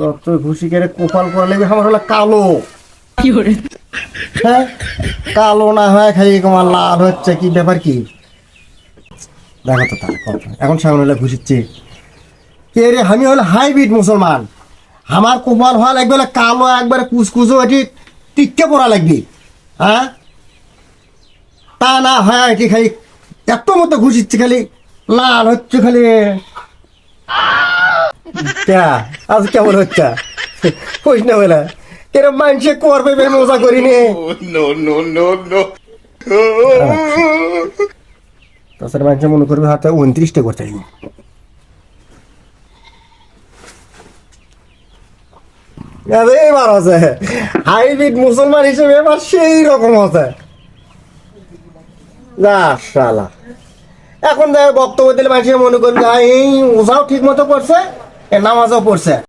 রক্ত ঘুষি কেড়ে কপাল করা লাগবে আমার হলো কালো। হ্যাঁ, কালো না হয় খালি তোমার লাল হচ্ছে, কি ব্যাপার কি? দেখো তো তাহলে কথা এখন সামনে হলে ঘুষিচ্ছে কে রে? আমি হলো হাইব্রিড মুসলমান, আমার কপাল হওয়া লাগবে হলো কালো, একবারে কুচকুচো, এটি টিককে পড়া লাগবে। হ্যাঁ, তা না হয় এটি খালি এত মতো ঘুষিচ্ছে, খালি লাল হচ্ছে খালি। আজ কেমন হচ্ছে কইস না বলে এরকম মানুষে করবে মজা করিনি। তাছাড়া মানুষে মনে করবে হাতে 29টা করতে এবার আছে হাইব্রিড মুসলমান হিসেবে এবার সেই রকম আছে। যা শালা, এখন বক্তব্য দিলে মানুষের মনে করবে এই ওজাও ঠিক মতো করছে, নামাজও পড়ছে।